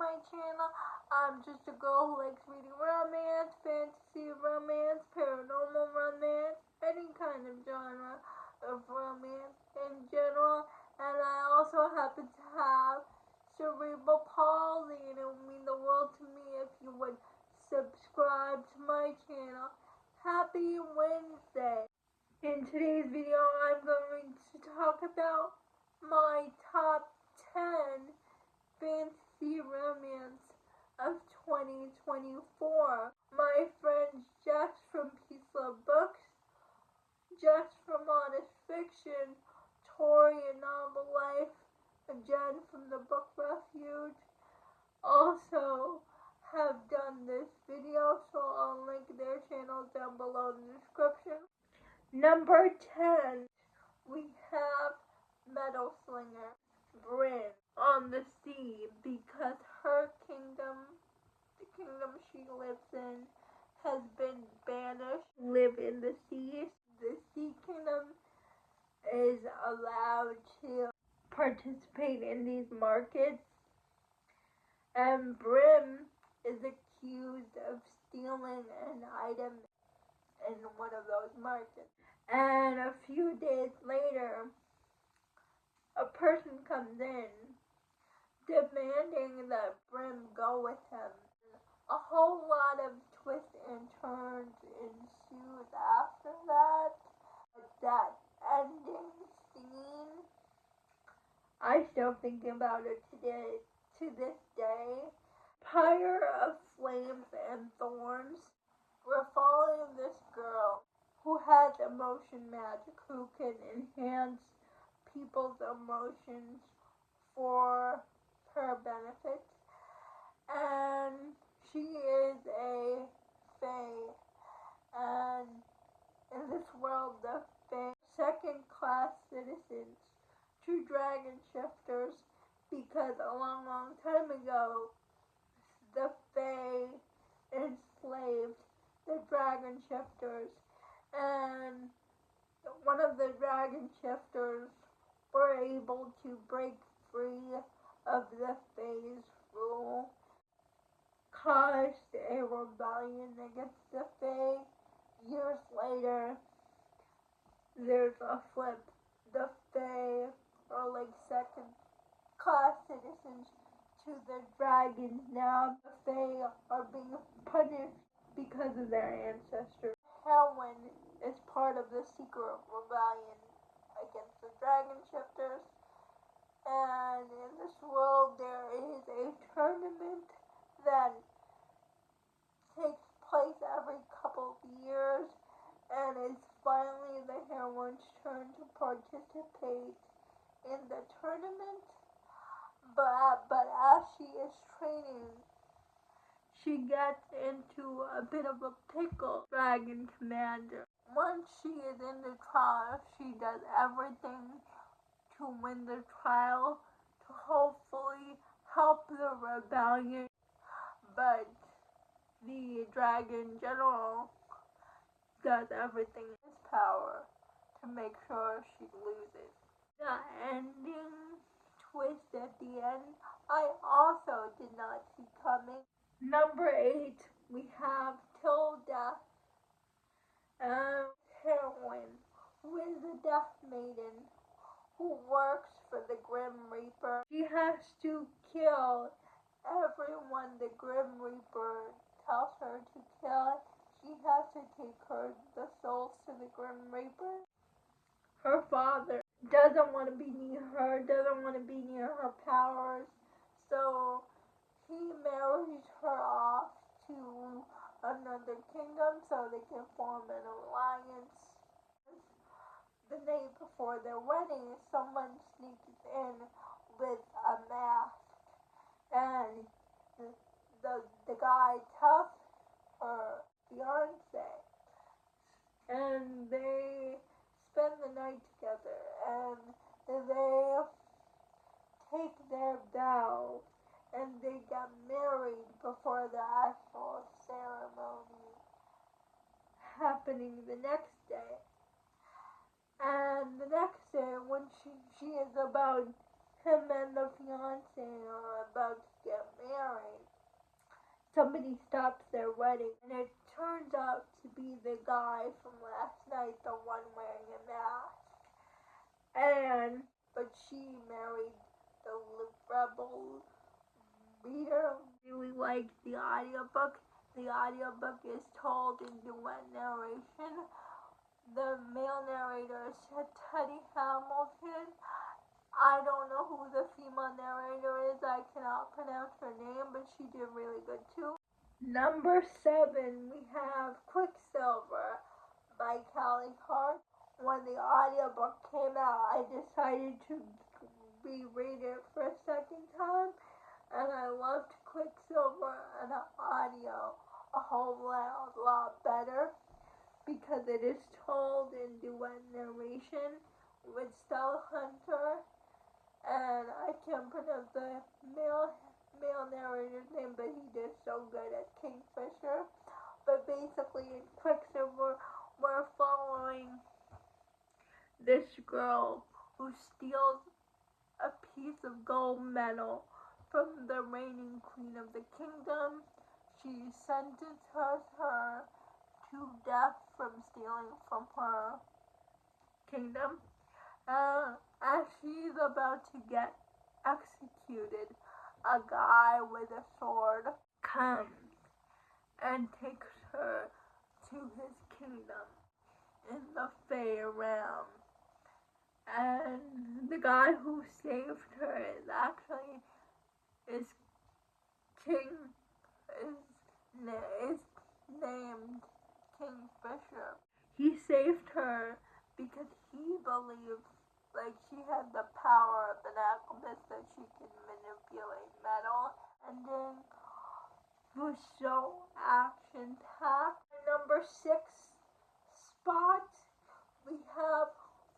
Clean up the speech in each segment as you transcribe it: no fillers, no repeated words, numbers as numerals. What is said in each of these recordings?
my channel. I'm just a girl who likes reading romance, fantasy romance, paranormal romance, any kind of genre of romance in general. And I also happen to have cerebral palsy, and it would mean the world to me if you would subscribe to my channel. Happy Wednesday! In today's video, I'm going to talk about my top 10 fantasy romance of 2024. My friends Jess from Quicksilver Books, Jess from Honest Fiction, Tori in Novel Life, and Jen from the Book Refuge also have done this video, so I'll link their channels down below in the description. Number 10, we have Meadow Slinger, Bryn, on the sea, because her kingdom, the kingdom she lives in, has been banished. Live in the sea. The Sea Kingdom is allowed to participate in these markets, and Bryn is accused of stealing an item in one of those markets. And a few days later, a person comes in demanding that Bryn go with him. A whole lot of twists and turns ensues after that. That ending scene, I still think about it today, to this day. Pyre of Flames and Thorns. We're following this girl who has emotion magic, who can enhance people's emotions for her benefit. And she is a fae. And in this world, the fae, second-class citizens to dragon shifters, because a long, long time ago, the fae enslaved the dragon shifters, and one of the dragon shifters were able to break free of the fae's rule, caused a rebellion against the fae. Years later, there's a flip. The fae are like second-class citizens to the dragons now. The fae are being punished because of their ancestors. Heroine is part of the secret rebellion against the dragon shifters. And in this world, there is a tournament that takes place every couple of years, and it's finally the heroine's turn to participate in the tournament. But as she is training, she gets into a bit of a pickle. Dragon Commander. Once she is in the trial, she does everything to win the trial, to hopefully help the rebellion. But the Dragon General does everything in his power to make sure she loses. The ending twist at the end, I also did not see coming. Number 8, we have Till Death, heroine, who is the Death Maiden, who works for the Grim Reaper. She has to kill everyone the Grim Reaper tells her to kill. She has to take the souls to the Grim Reaper. Her father doesn't want to be near her, doesn't want to be near her powers, so he marries her off to another kingdom so they can form an alliance. The night before their wedding, someone sneaks in with a mask, and the guy tells her fiance, and they spend the night together, and they take their vow, and they get married before the actual ceremony happening the next day. And the next day, when she is about him and the fiance are about to get married. Somebody stops their wedding, and it turns out to be the guy from last night, the one wearing a mask. But she married the rebel leader. Really liked the audiobook. The audiobook is told in duet narration. The male narrator is Teddy Hamilton. I don't know who the female narrator is. I cannot pronounce her name, but she did really good too. Number 7, we have Quicksilver by Callie Hart. When the audiobook came out, I decided to reread it for a second time, and I loved Quicksilver and the audio a whole lot better because it is told in duet narration with Stella Hunter, and I can't pronounce the male narrator's name, but he did so good as Kingfisher. But basically in Quicksilver, we're following this girl who steals a piece of gold medal from the reigning queen of the kingdom. She sentences her to death from stealing from her kingdom. As she's about to get executed, a guy with a sword comes and takes her to his kingdom in the Fey realm. And the guy who saved her is named Kingfisher. He saved her because he believed she had the power of the necklace, that she can manipulate metal, and then was so action-packed. Number 6 spot, we have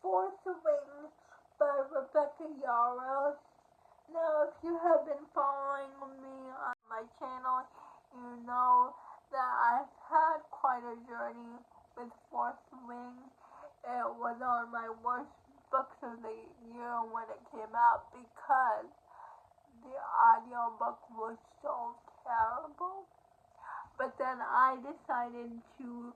Fourth Wing by Rebecca Yarros. Now, if you have been following me on my channel, you know that I've had quite a journey with Fourth Wing. It was on my worst books of the year when it came out because the audiobook was so terrible. But then I decided to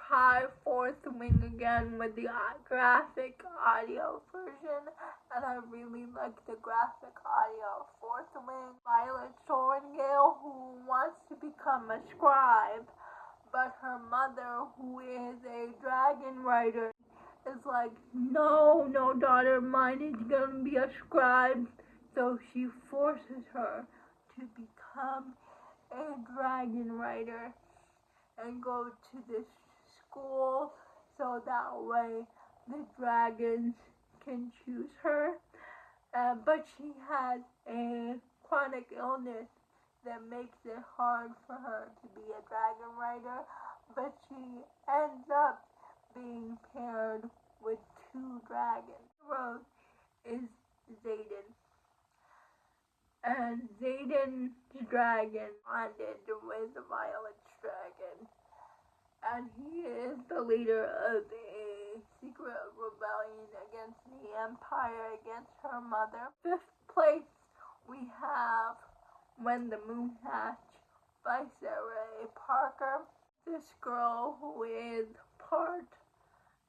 try Fourth Wing again with the graphic audio version, and I really like the graphic audio of Fourth Wing. Violet Sorrentale, who wants to become a scribe, but her mother, who is a dragon writer, is like, no, daughter of mine is gonna be a scribe. So she forces her to become a dragon writer and go to this school so that way the dragons can choose her. But she has a chronic illness that makes it hard for her to be a dragon writer, but she ends up being paired with 2 dragons. The hero is Xaden, and Xaden's dragon bonded with Violet's dragon, and he is the leader of a secret rebellion against the Empire, against her mother. 5th place, we have When the Moon Hatched by Sarah A. Parker. This girl who is part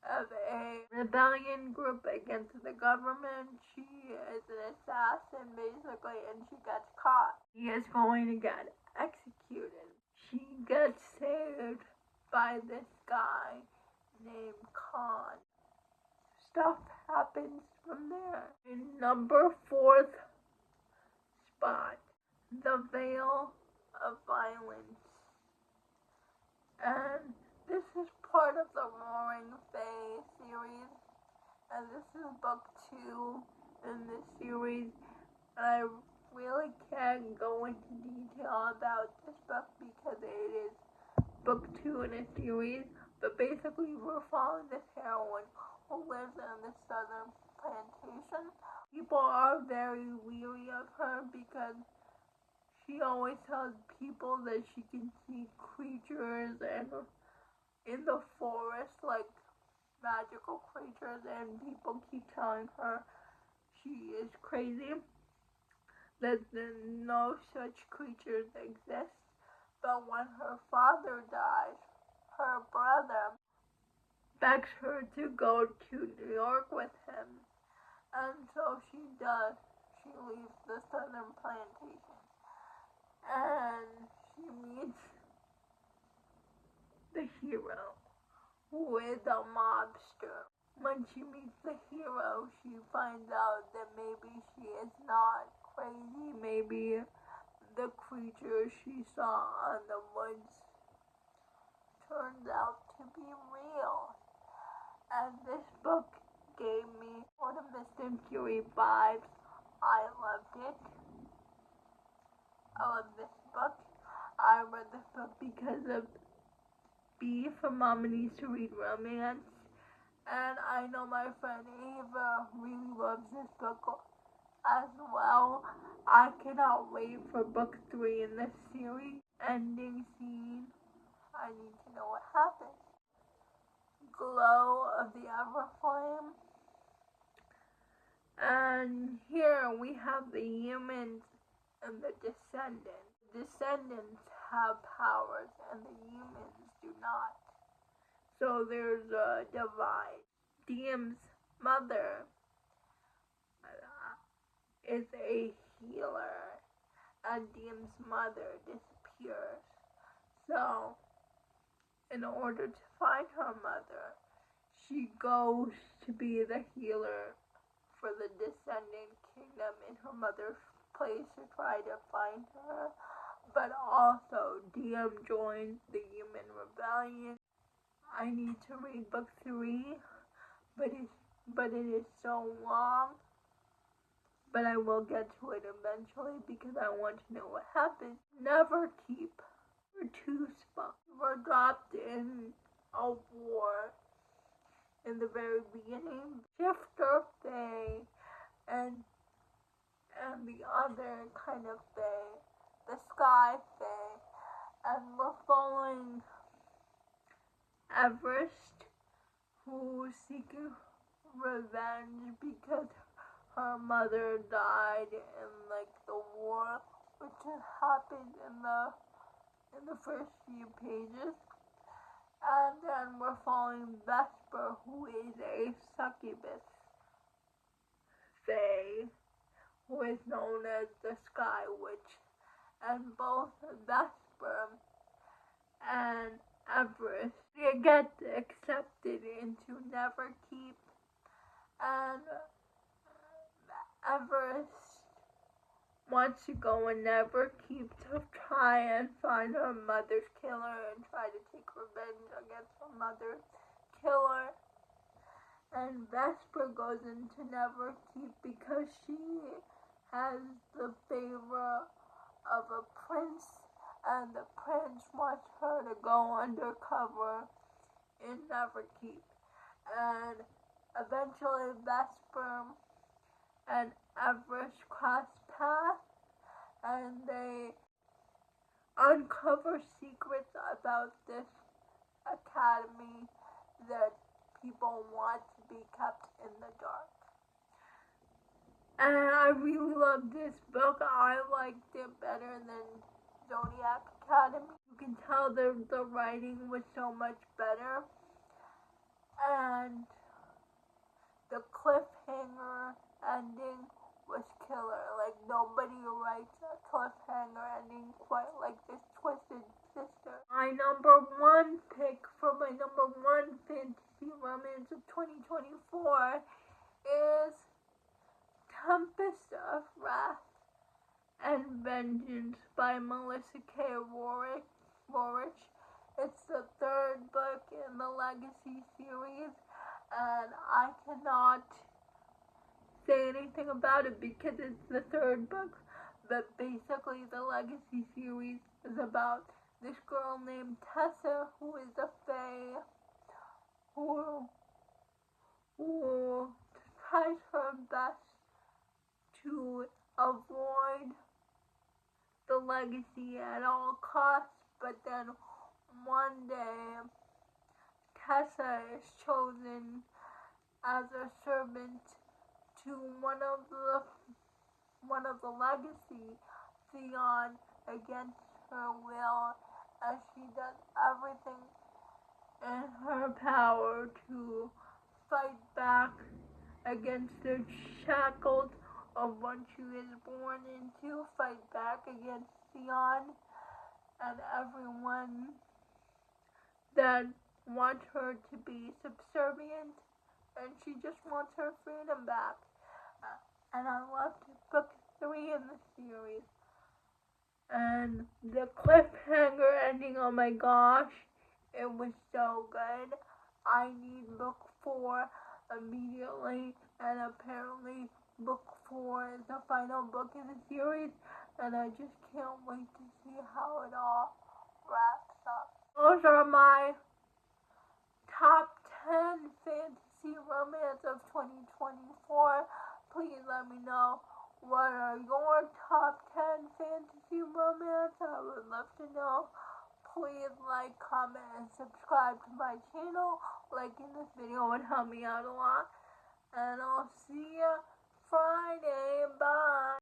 of a rebellion group against the government. She is an assassin basically, and she gets caught. She is going to get executed. She gets saved by this guy named Khan. Stuff happens from there. In number 4th spot, The Veil of Violence. And this is part of the Roaring Fae series, and this is book 2 in this series. I really can't go into detail about this book because it is book 2 in a series, but basically we're following this heroine who lives in the southern plantation. People are very weary of her because she always tells people that she can see creatures and in the forest, like magical creatures, and people keep telling her she she is crazy, that no such creatures exist. But when her father dies, her brother begs her to go to New York with him. And so she does. She leaves the southern plantation. And she meets the hero, who is a mobster. When she meets the hero, she finds out that maybe she is not crazy. Maybe the creature she saw in the woods turns out to be real. And this book gave me sort of Mist and Fury vibes. I loved it. I love this book. I read this book because of B from Mama Needs to Read Romance. And I know my friend Ava really loves this book as well. I cannot wait for book 3 in this series. Ending scene. I need to know what happens. Glow of the Everflame. And here we have the humans and the descendants. The descendants have powers and the humans do not. So there's a divide. Diem's mother is a healer, and Diem's mother disappears. So, in order to find her mother, she goes to be the healer for the descendant kingdom in her mother's place to try to find her. But also, Diem joins the human rebellion. I need to read book 3, but it is so long. But I will get to it eventually because I want to know what happens. Neverkeep. Two spots were dropped in a war in the very beginning. Shifter Fae and the other kind of Fae, the Sky Fae, and we're following Everest, who's seeking revenge because her mother died in the war, which happened in the first few pages. And then we're following Vesper, who is a succubus fae, who is known as the Sky Witch. And both Vesper and Everest, they get accepted into Neverkeep, and Everest wants to go in Neverkeep to try and find her mother's killer and try to take revenge against her mother's killer. And Vesper goes into Neverkeep because she has the favor of a prince, and the prince wants her to go undercover in Neverkeep. And eventually Vesper and Everest cross paths, and they uncover secrets about this academy that people want to be kept in the dark. And I really loved this book. I liked it better than Zodiac Academy. You can tell the writing was so much better. And the cliffhanger ending was killer. Nobody writes a cliffhanger ending quite like this Twisted Sister. My number 1 pick for my number 1 fantasy romance of 2024 is Tempest of Wrath and Vengeance by Melissa K. Rorich. It's the 3rd book in the Legacy series, and I cannot say anything about it because it's the 3rd book. But basically, the Legacy series is about this girl named Tessa, who is a fae, who tries her best to avoid the legacy at all costs, but then one day Tessa is chosen as a servant to one of the legacy Theon against her will, as she does everything in her power to fight back against the shackles of what she is born into, fight back against Theon and everyone that wants her to be subservient, and she just wants her freedom back. And I loved book 3 in the series. And the cliffhanger ending, oh my gosh, it was so good. I need book 4 immediately, and apparently book 4 is the final book in the series, and I just can't wait to see how it all wraps up. Those are my top 10 fantasy romance of 2024. Please let me know, what are your top 10 fantasy romance? I would love to know. Please like, comment, and subscribe to my channel. Liking this video would help me out a lot. And I'll see you Friday. Bye.